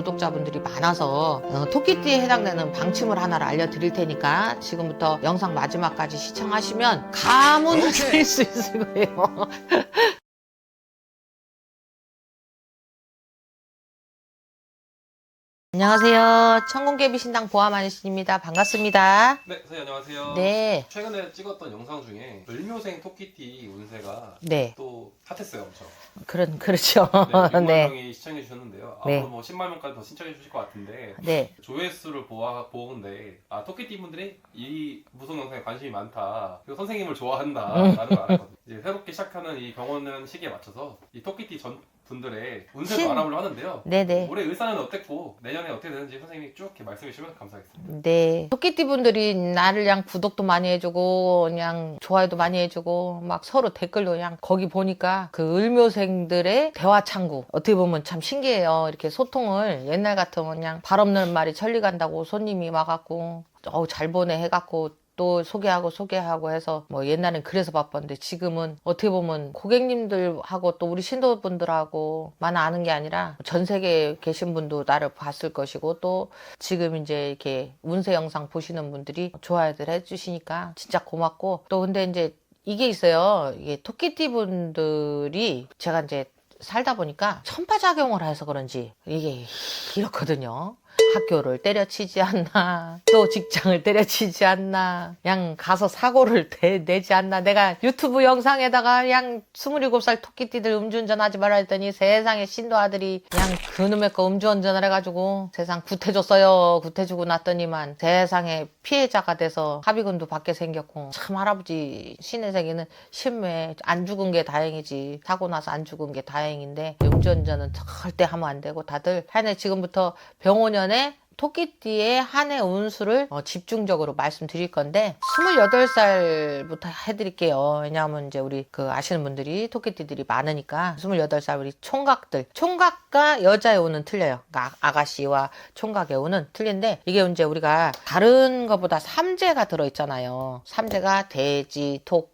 구독자분들이 많아서 토끼띠에 해당되는 방침을 하나를 알려드릴 테니까 지금부터 영상 마지막까지 시청하시면 감은 하실 수 있을 거예요. 안녕하세요. 천공개비신당 보아마니신입니다. 반갑습니다. 네, 선생님 안녕하세요. 네. 최근에 찍었던 영상 중에 을묘생 토끼띠 운세가 네. 또 핫했어요, 엄청. 그렇죠. 네, 6만 네. 명이 시청해 주셨는데요. 네. 앞으로 뭐 10만 명까지 더 신청해 주실 것 같은데 네. 조회수를 보는데 토끼띠 분들이 이 무속 영상에 관심이 많다. 그리고 선생님을 좋아한다라는 걸 알았거든요. 이제 새롭게 시작하는 이 병원 시기에 맞춰서 이 토끼띠 전 분들의 운세도 알아보려 하는데요. 네네. 올해 을사년은 어땠고 내년에 어떻게 되는지 선생님이 쭉 이렇게 말씀해 주시면 감사하겠습니다. 네. 토끼띠 분들이 나를 그냥 구독도 많이 해주고, 그냥 좋아요도 많이 해주고, 막 서로 댓글도 그냥 거기 보니까 그 을묘생들의 대화 창구. 어떻게 보면 참 신기해요. 이렇게 소통을 옛날 같으면 그냥 발 없는 말이 천리 간다고 손님이 와갖고, 잘 보내 해갖고, 또 소개하고 해서 뭐 옛날엔 그래서 바빴는데 지금은 어떻게 보면 고객님들하고 또 우리 신도분들하고 만 아는 게 아니라 전 세계에 계신 분도 나를 봤을 것이고 또 지금 이제 이렇게 운세 영상 보시는 분들이 좋아요들 해주시니까 진짜 고맙고 또 근데 이제 이게 있어요. 이게 토끼띠 분들이 제가 이제 살다 보니까 천파작용을 해서 그런지 이게 이렇거든요. 학교를 때려치지 않나 또 직장을 때려치지 않나 그냥 가서 사고를 내지 않나 내가 유튜브 영상에다가 그냥 27살 토끼띠들 음주운전 하지 말라 했더니 세상에 신도 아들이 그냥 그놈의 거 음주운전을 해가지고 세상 구태줬어요. 구태주고 났더니만 세상에 피해자가 돼서 합의금도 받게 생겼고 참 할아버지 신의 세계는 심해. 안 죽은 게 다행이지 사고 나서 안 죽은 게 다행인데 음주운전은 절대 하면 안 되고 다들 한해 지금부터 병원연에 토끼띠의 한 해 운수를 집중적으로 말씀드릴 건데 28살부터 해드릴게요. 왜냐하면 이제 우리 아시는 분들이 토끼띠들이 많으니까 28살 우리 총각과 여자의 운은 틀려요. 그러니까 아가씨와 총각의 운은 틀린데 이게 이제 우리가 다른 것보다 삼재가 들어있잖아요. 삼재가 돼지, 또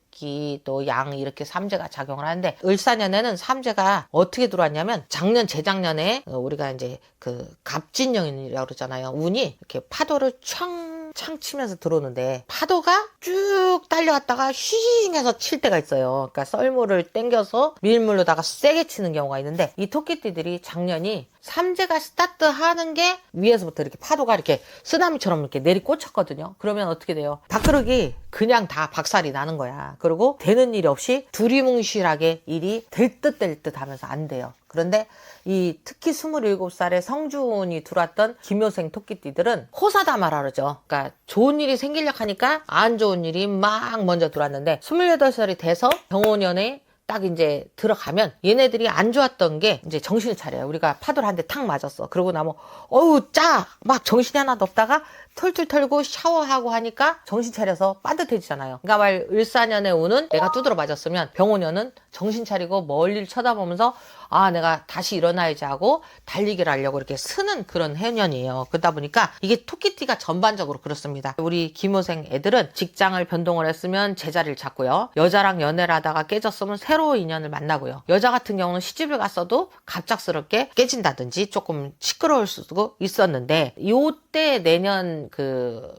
양 이렇게 삼재가 작용을 하는데 을사년에는 삼재가 어떻게 들어왔냐면 작년 재작년에 우리가 이제 갑진년이라고 그러잖아요. 운이 이렇게 파도를 창 치면서 들어오는데 파도가 쭉 딸려왔다가 휘잉 해서 칠 때가 있어요. 그러니까 썰물을 당겨서 밀물로다가 세게 치는 경우가 있는데 이 토끼띠들이 작년이 삼재가 스타트 하는 게 위에서부터 이렇게 파도가 이렇게 쓰나미처럼 이렇게 내리 꽂혔거든요. 그러면 어떻게 돼요? 밥그릇이 그냥 다 박살이 나는 거야. 그리고 되는 일이 없이 두리뭉실하게 일이 될 듯 하면서 안 돼요. 그런데 이 특히 27살에 성주운이 들어왔던 김효생 토끼띠들은 호사다마라 그러죠. 그러니까 좋은 일이 생기려고 하니까 안 좋은 일이 막 먼저 들어왔는데 28살이 돼서 병원연에 딱 이제 들어가면 얘네들이 안 좋았던 게 이제 정신을 차려요. 우리가 파도를 한 대 탁 맞았어. 그러고 나면 막 정신이 하나도 없다가 털툴 털고 샤워하고 하니까 정신 차려서 빠듯해지잖아요. 그러니까 말 을사년에 오는 내가 두드러 맞았으면 병원년은 정신 차리고 멀리를 쳐다보면서 내가 다시 일어나야지 하고 달리기를 하려고 이렇게 쓰는 그런 해년이에요. 그러다 보니까 이게 토끼띠가 전반적으로 그렇습니다. 우리 김호생 애들은 직장을 변동을 했으면 제자리를 찾고요. 여자랑 연애를 하다가 깨졌으면 새로운 인연을 만나고요. 여자 같은 경우는 시집을 갔어도 갑작스럽게 깨진다든지 조금 시끄러울 수도 있었는데 요때 내년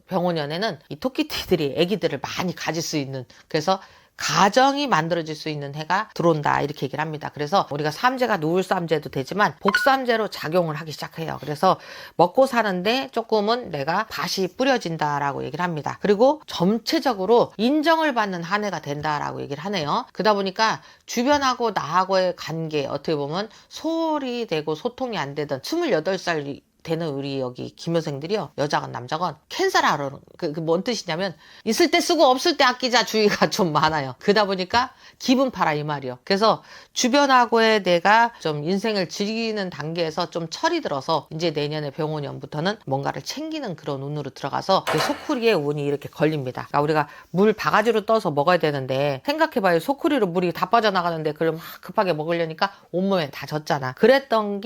병원연에는 이 토끼띠들이 애기들을 많이 가질 수 있는 그래서 가정이 만들어질 수 있는 해가 들어온다 이렇게 얘기를 합니다. 그래서 우리가 삼재가 누울삼재도 되지만 복삼재로 작용을 하기 시작해요. 그래서 먹고 사는데 조금은 내가 밭이 뿌려진다라고 얘기를 합니다. 그리고 전체적으로 인정을 받는 한 해가 된다라고 얘기를 하네요. 그러다 보니까 주변하고 나하고의 관계 어떻게 보면 소홀히 되고 소통이 안 되던 28살 되는 우리 여기 김여생들이요. 여자건 남자건 캔사라 하는 뭔 뜻이냐면 있을 때 쓰고 없을 때 아끼자 주의가 좀 많아요. 그러다 보니까 기분 팔아 이 말이요. 그래서 주변하고의 내가 좀 인생을 즐기는 단계에서 좀 철이 들어서 이제 내년에 병원년부터는 뭔가를 챙기는 그런 운으로 들어가서 소쿠리의 운이 이렇게 걸립니다. 그러니까 우리가 물 바가지로 떠서 먹어야 되는데 생각해봐요. 소쿠리로 물이 다 빠져나가는데 그걸 막 급하게 먹으려니까 온몸에 다 젖잖아. 그랬던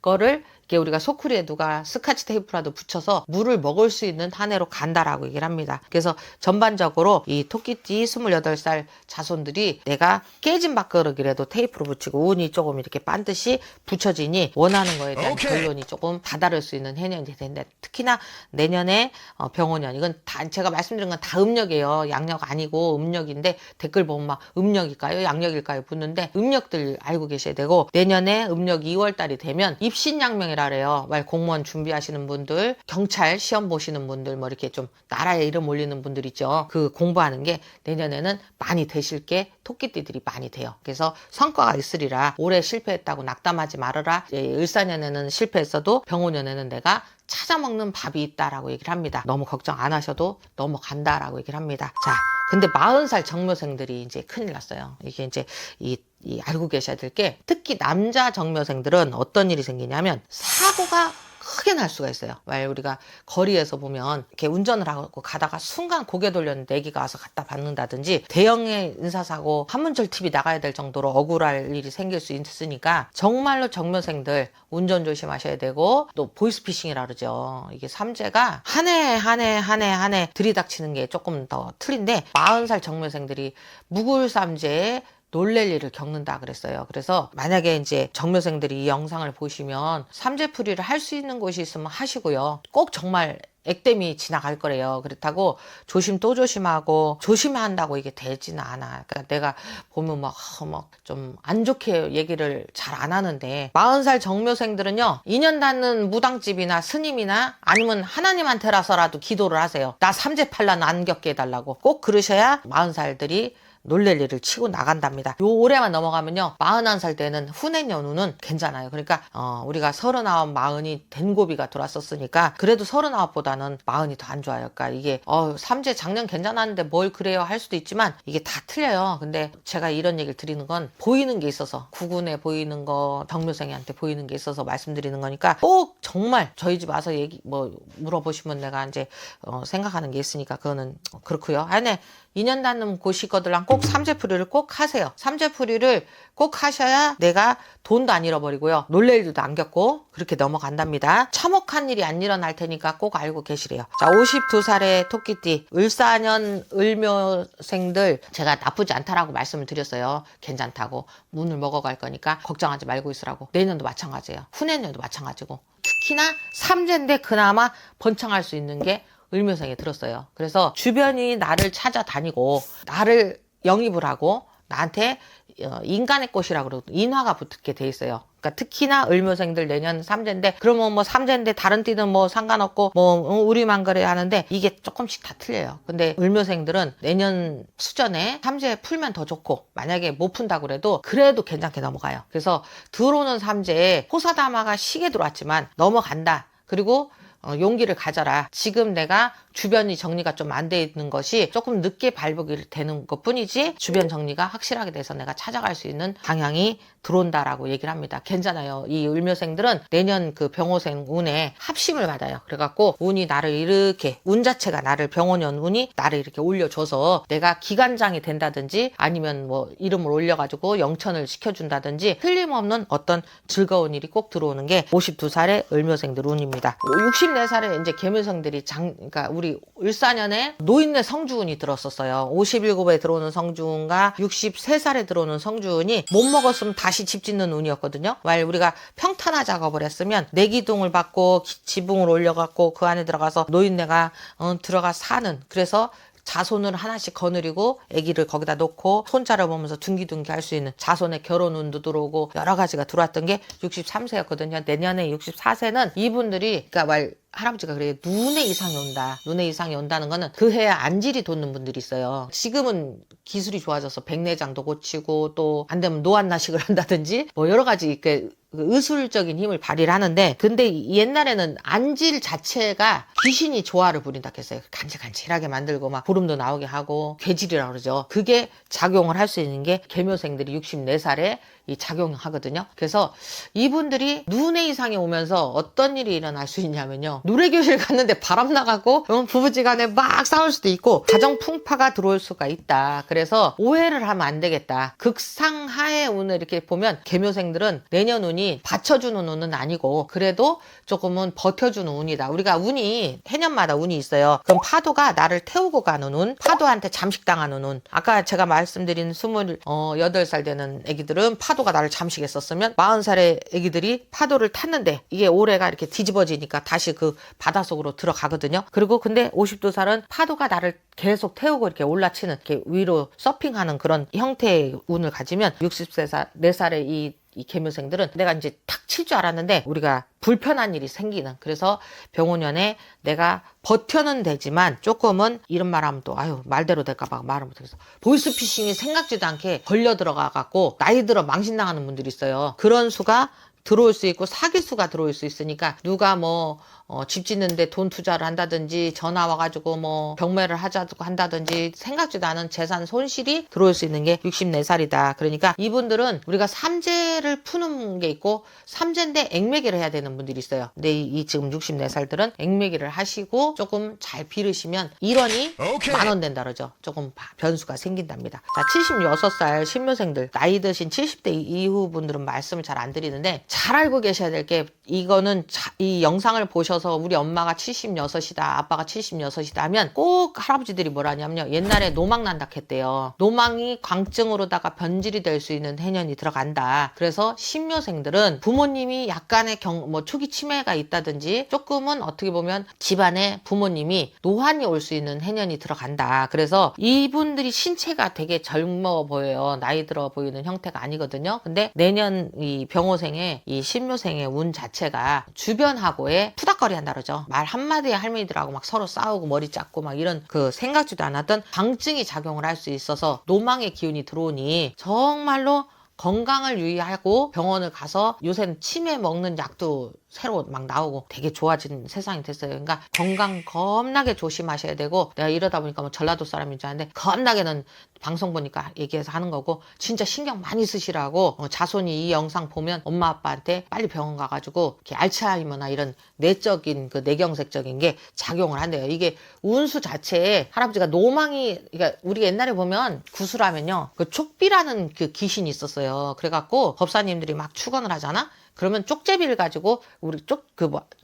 거를 이게 우리가 소쿠리에 누가 스카치 테이프라도 붙여서 물을 먹을 수 있는 한 해로 간다라고 얘기를 합니다. 그래서 전반적으로 이 토끼띠 28살 자손들이 내가 깨진 밥그릇이라도 테이프로 붙이고 운이 조금 이렇게 반듯이 붙여지니 원하는 거에 대한 결론이 조금 다다를 수 있는 해년이 된다. 특히나 내년에 병원년, 이건 다 제가 말씀드린 건 다 음력이에요. 양력 아니고 음력인데 댓글 보면 막 음력일까요? 양력일까요? 붙는데 음력들 알고 계셔야 되고, 내년에 음력 2월 달이 되면 입신양명이라 그래요. 말 공무원 준비하시는 분들, 경찰 시험 보시는 분들, 뭐 이렇게 좀 나라에 이름 올리는 분들 있죠. 그 공부하는 게 내년에는 많이 되실 게 토끼띠들이 많이 돼요. 그래서 성과가 있으리라. 올해 실패했다고 낙담하지 말아라. 을사년에는 실패했어도 병오년에는 내가 찾아먹는 밥이 있다라고 얘기를 합니다. 너무 걱정 안 하셔도 넘어간다라고 얘기를 합니다. 자, 근데 40살 정묘생들이 이제 큰일 났어요. 이게 이제 이 알고 계셔야 될 게, 특히 남자 정묘생들은 어떤 일이 생기냐면 사고가 크게 날 수가 있어요. 왜 우리가 거리에서 보면 이렇게 운전을 하고 가다가 순간 고개 돌렸는데 애기가 와서 갖다 받는다든지, 대형의 인사사고 한문철 TV 나가야 될 정도로 억울할 일이 생길 수 있으니까 정말로 정묘생들 운전 조심하셔야 되고, 또 보이스피싱이라 그러죠. 이게 삼재가 한 해 들이닥치는 게 조금 더 틀린데, 40살 정묘생들이 묵을삼재에 놀랄 일을 겪는다 그랬어요. 그래서 만약에 이제 정묘생들이 이 영상을 보시면 삼재풀이를 할 수 있는 곳이 있으면 하시고요. 꼭 정말 액땜이 지나갈 거래요. 그렇다고 조심 또 조심하고 조심해야 한다고 이게 되지는 않아. 그러니까 내가 보면 막 좀 안 좋게 얘기를 잘 안 하는데, 40살 정묘생들은요, 인연 닿는 무당집이나 스님이나 아니면 하나님한테라서라도 기도를 하세요. 나 삼재팔란 안 겪게 해달라고. 꼭 그러셔야 40살들이 놀랄 일을 치고 나간답니다. 요 올해만 넘어가면요, 41살 때는 후내 연후는 괜찮아요. 그러니까 우리가 39, 40이 된 고비가 돌았었으니까 그래도 39보다는 40이 더 안 좋아요. 그러니까 이게 삼재 작년 괜찮았는데 뭘 그래요 할 수도 있지만 이게 다 틀려요. 근데 제가 이런 얘기를 드리는 건 보이는 게 있어서, 구군에 보이는 거, 정묘생한테 보이는 게 있어서 말씀드리는 거니까, 꼭 정말 저희 집 와서 얘기 물어보시면 내가 이제 생각하는 게 있으니까 그거는 그렇고요. 안에 인연 닿는 곳이거들랑 꼭 삼재풀이를 꼭 하세요. 삼재풀이를 꼭 하셔야 내가 돈도 안 잃어버리고요, 놀랄 일도 안 겪고 그렇게 넘어간답니다. 참혹한 일이 안 일어날 테니까 꼭 알고 계시래요. 자, 52살의 토끼띠 을사년 을묘생들, 제가 나쁘지 않다라고 말씀을 드렸어요. 괜찮다고, 문을 먹어갈 거니까 걱정하지 말고 있으라고. 내년도 마찬가지예요. 후내년도 마찬가지고, 특히나 삼재인데 그나마 번창할 수 있는 게 을묘생에 들었어요. 그래서 주변이 나를 찾아다니고 나를 영입을 하고 나한테 인간의 꽃이라고 그러고 인화가 붙게 돼 있어요. 그러니까 특히나 을묘생들 내년 삼재인데, 그러면 뭐 삼재인데 다른 띠는 뭐 상관없고 우리만 그래 하는데 이게 조금씩 다 틀려요. 근데 을묘생들은 내년 수전에 삼재 풀면 더 좋고, 만약에 못 푼다고 그래도 괜찮게 넘어가요. 그래서 들어오는 삼재에 호사다마가 시게 들어왔지만 넘어간다. 그리고 용기를 가져라. 지금 내가 주변이 정리가 좀 안 돼 있는 것이 조금 늦게 발복이 되는 것 뿐이지, 주변 정리가 확실하게 돼서 내가 찾아갈 수 있는 방향이 들어온다라고 얘기를 합니다. 괜찮아요. 이 을묘생들은 내년 그 병오생 운에 합심을 받아요. 그래갖고 운이 나를 이렇게, 운 자체가 나를, 병오년 운이 나를 이렇게 올려줘서 내가 기관장이 된다든지, 아니면 뭐 이름을 올려가지고 영천을 시켜준다든지, 틀림없는 어떤 즐거운 일이 꼭 들어오는 게 52살의 을묘생들 운입니다. 64살에 이제 계묘생들이 그러니까 우리 을사년에 노인네 성주운이 들었었어요. 57에 들어오는 성주운과 63살에 들어오는 성주운이 못 먹었으면 다시 집 짓는 운이었거든요. 만약 우리가 평탄화 작업을 했으면 내기둥을 받고 지붕을 올려갖고 그 안에 들어가서 노인네가 들어가 사는, 그래서 자손을 하나씩 거느리고 아기를 거기다 놓고 손자를 보면서 둥기둥기 할 수 있는 자손의 결혼 운도 들어오고 여러 가지가 들어왔던 게 63세였거든요. 내년에 64세는 이분들이, 그러니까 할아버지가 그래요. 눈에 이상이 온다. 눈에 이상이 온다는 거는 그 해에 안질이 돋는 분들이 있어요. 지금은 기술이 좋아져서 백내장도 고치고 또 안 되면 노안나식을 한다든지 뭐 여러 가지 이렇게 의술적인 힘을 발휘를 하는데, 근데 옛날에는 안질 자체가 귀신이 조화를 부린다 했어요. 간질간질하게 만들고 막 보름도 나오게 하고 괴질이라고 그러죠. 그게 작용을 할 수 있는 게 계묘생들이 64살에 이 작용하거든요. 그래서 이분들이 눈의 이상이 오면서 어떤 일이 일어날 수 있냐면요, 누레교실 갔는데 바람 나가고 부부지간에 막 싸울 수도 있고 가정 풍파가 들어올 수가 있다. 그래서 오해를 하면 안 되겠다. 극상하의 운을 이렇게 보면 계묘생들은 내년 운이 운이 받쳐주는 운은 아니고 그래도 조금은 버텨주는 운이다. 우리가 운이 해년마다 운이 있어요. 그럼 파도가 나를 태우고 가는 운, 파도한테 잠식당하는 운. 아까 제가 말씀드린 28살 되는 애기들은 파도가 나를 잠식했었으면 40살의 애기들이 파도를 탔는데 이게 올해가 이렇게 뒤집어지니까 다시 그 바닷속으로 들어가거든요. 그리고 근데 52살은 파도가 나를 계속 태우고 이렇게 올라치는, 이렇게 위로 서핑하는 그런 형태의 운을 가지면 64살의 이 계묘생들은 내가 이제 탁 칠 줄 알았는데 우리가 불편한 일이 생기는, 그래서 병원년에 내가 버텨는 되지만 조금은 이런 말 하면 또 아유 말대로 될까봐 말을 못하겠어. 보이스피싱이 생각지도 않게 걸려 들어가 갖고 나이 들어 망신당하는 분들이 있어요. 그런 수가 들어올 수 있고 사기수가 들어올 수 있으니까 누가 집 짓는데 돈 투자를 한다든지 전화 와가지고 경매를 하자고 한다든지 생각지도 않은 재산 손실이 들어올 수 있는 게 64살이다. 그러니까 이분들은 우리가 삼재를 푸는 게 있고 삼재인데 액매기를 해야 되는 분들이 있어요. 근데 이 지금 64살들은 액매기를 하시고 조금 잘 비르시면 1원이 만원 된다 그러죠. 조금 변수가 생긴답니다. 자, 76살 신묘생들, 나이 드신 70대 이후 분들은 말씀을 잘 안 드리는데 잘 알고 계셔야 될 게, 이거는 이 영상을 보셔서 우리 엄마가 76이다, 아빠가 76이다 하면 꼭 할아버지들이 뭐라냐면요, 옛날에 노망 난다 했대요. 노망이 광증으로다가 변질이 될 수 있는 해년이 들어간다. 그래서 신묘생들은 부모님이 약간의 초기 치매가 있다든지 조금은 어떻게 보면 집안에 부모님이 노환이 올 수 있는 해년이 들어간다. 그래서 이분들이 신체가 되게 젊어 보여요. 나이 들어 보이는 형태가 아니거든요. 근데 내년 이 병호생의 이 신묘생의 운 자체가 주변하고의 푸닥거리 한다 그러죠. 말 한마디에 할머니들하고 막 서로 싸우고 머리 작고 막 이런 그 생각지도 않았던 방증이 작용을 할 수 있어서 노망의 기운이 들어오니 정말로 건강을 유의하고 병원을 가서 요새는 치매 먹는 약도 새로 막 나오고 되게 좋아진 세상이 됐어요. 그러니까 건강 겁나게 조심하셔야 되고, 내가 이러다 보니까 전라도 사람인 줄 알았는데 겁나게는 방송 보니까 얘기해서 하는 거고, 진짜 신경 많이 쓰시라고. 자손이 이 영상 보면 엄마 아빠한테 빨리 병원 가가지고 이렇게 알츠하이머나 이런 내적인 그 뇌경색적인 게 작용을 한대요. 이게 운수 자체에 할아버지가 노망이, 그러니까 우리가 옛날에 보면 구슬하면요 그 촉비라는 그 귀신이 있었어요. 그래갖고 법사님들이 막 축원을 하잖아. 그러면 쪽제비를 가지고 우리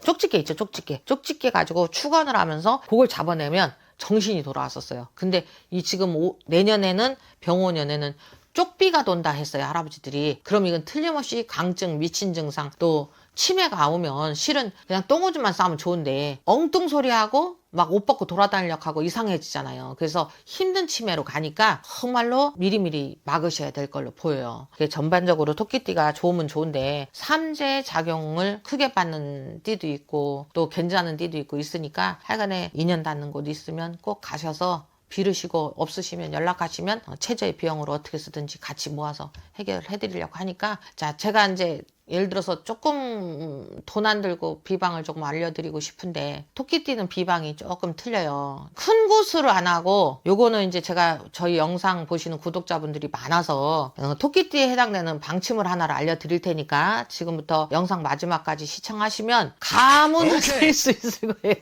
쪽집게 있죠, 쪽집게 가지고 축원을 하면서 그걸 잡아내면 정신이 돌아왔었어요. 근데 이 지금 내년에는 병원년에는 쪽비가 돈다 했어요, 할아버지들이. 그럼 이건 틀림없이 강증, 미친 증상, 또 치매가 오면 실은 그냥 똥오줌만 싸면 좋은데 엉뚱소리하고 막 옷 벗고 돌아다니려고 하고 이상해지잖아요. 그래서 힘든 치매로 가니까 정말로 미리미리 막으셔야 될 걸로 보여요. 전반적으로 토끼띠가 좋으면 좋은데 삼재 작용을 크게 받는 띠도 있고 또 괜찮은 띠도 있고 있으니까 하여간에 인연 닿는 곳 있으면 꼭 가셔서 비르시고, 없으시면 연락하시면 최저의 비용으로 어떻게 쓰든지 같이 모아서 해결해 드리려고 하니까, 자, 제가 이제 예를 들어서 조금 돈 안 들고 비방을 조금 알려드리고 싶은데, 토끼띠는 비방이 조금 틀려요. 큰 구슬을 안 하고, 요거는 이제 제가 저희 영상 보시는 구독자분들이 많아서 토끼띠에 해당되는 방침을 하나를 알려드릴 테니까 지금부터 영상 마지막까지 시청하시면 가문을 쓸 수 있을 거예요.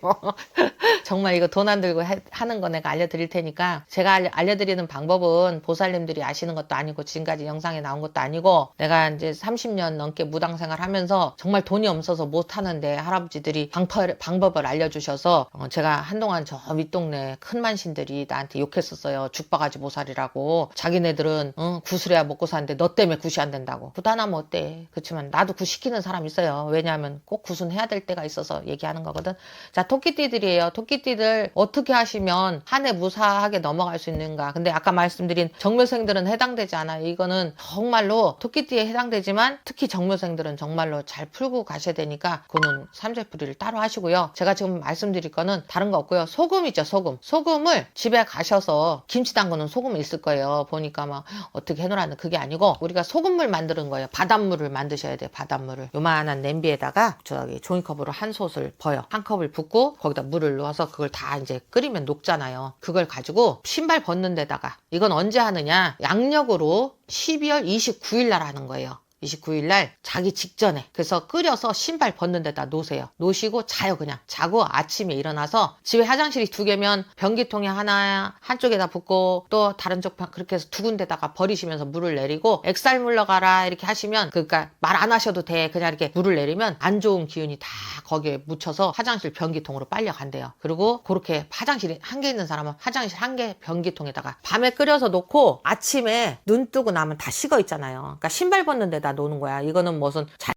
정말 이거 돈 안 들고 하는 거 내가 알려드릴 테니까, 제가 알려드리는 방법은 보살님들이 아시는 것도 아니고 지금까지 영상에 나온 것도 아니고, 내가 이제 30년 넘게 무당생활 하면서 정말 돈이 없어서 못하는데 할아버지들이 방법을 알려주셔서 제가 한동안 저 윗동네 큰 만신들이 나한테 욕했었어요. 죽바가지 보살이라고. 자기네들은 구슬해야 먹고 사는데 너 때문에 굿이 안 된다고. 굿 안 하면 어때? 그렇지만 나도 굿 시키는 사람 있어요. 왜냐하면 꼭 굿은 해야 될 때가 있어서 얘기하는 거거든. 자, 토끼띠들이에요. 토끼띠들 어떻게 하시면 한 해 무사하게 넘어갈 수 있는가. 근데 아까 말씀드린 정묘생들은 해당되지 않아요. 이거는 정말로 토끼띠에 해당되지만 특히 정묘생들은 정말로 잘 풀고 가셔야 되니까 그거는 삼재풀이를 따로 하시고요. 제가 지금 말씀드릴 거는 다른 거 없고요. 소금 있죠, 소금. 소금을 집에 가셔서 김치 담그는 소금이 있을 거예요. 보니까 막 어떻게 해놓으라는 그게 아니고 우리가 소금물 만드는 거예요. 바닷물을 만드셔야 돼요. 바닷물을. 요만한 냄비에다가 저기 종이컵으로 한 솥을 버요. 한 컵을 붓고 거기다 물을 넣어서 그걸 다 이제 끓이면 녹잖아요. 그걸 가지고 신발 벗는 데다가, 이건 언제 하느냐, 양력으로 12월 29일 날 하는 거예요. 29일 날 자기 직전에 그래서 끓여서 신발 벗는 데다 놓으세요. 놓으시고 자요. 그냥 자고 아침에 일어나서 집에 화장실이 2개면 변기통에 하나 한쪽에다 붓고 또 다른 쪽 그렇게 해서 2군데다가 버리시면서 물을 내리고 액살 물러가라 이렇게 하시면 그러니까 말 안 하셔도 돼. 그냥 이렇게 물을 내리면 안 좋은 기운이 다 거기에 묻혀서 화장실 변기통으로 빨려 간대요. 그리고 그렇게 화장실이 1개 있는 사람은 화장실 1개 변기통에다가 밤에 끓여서 놓고 아침에 눈 뜨고 나면 다 식어 있잖아요. 그러니까 신발 벗는 데다 놓는 거야. 이거는 무슨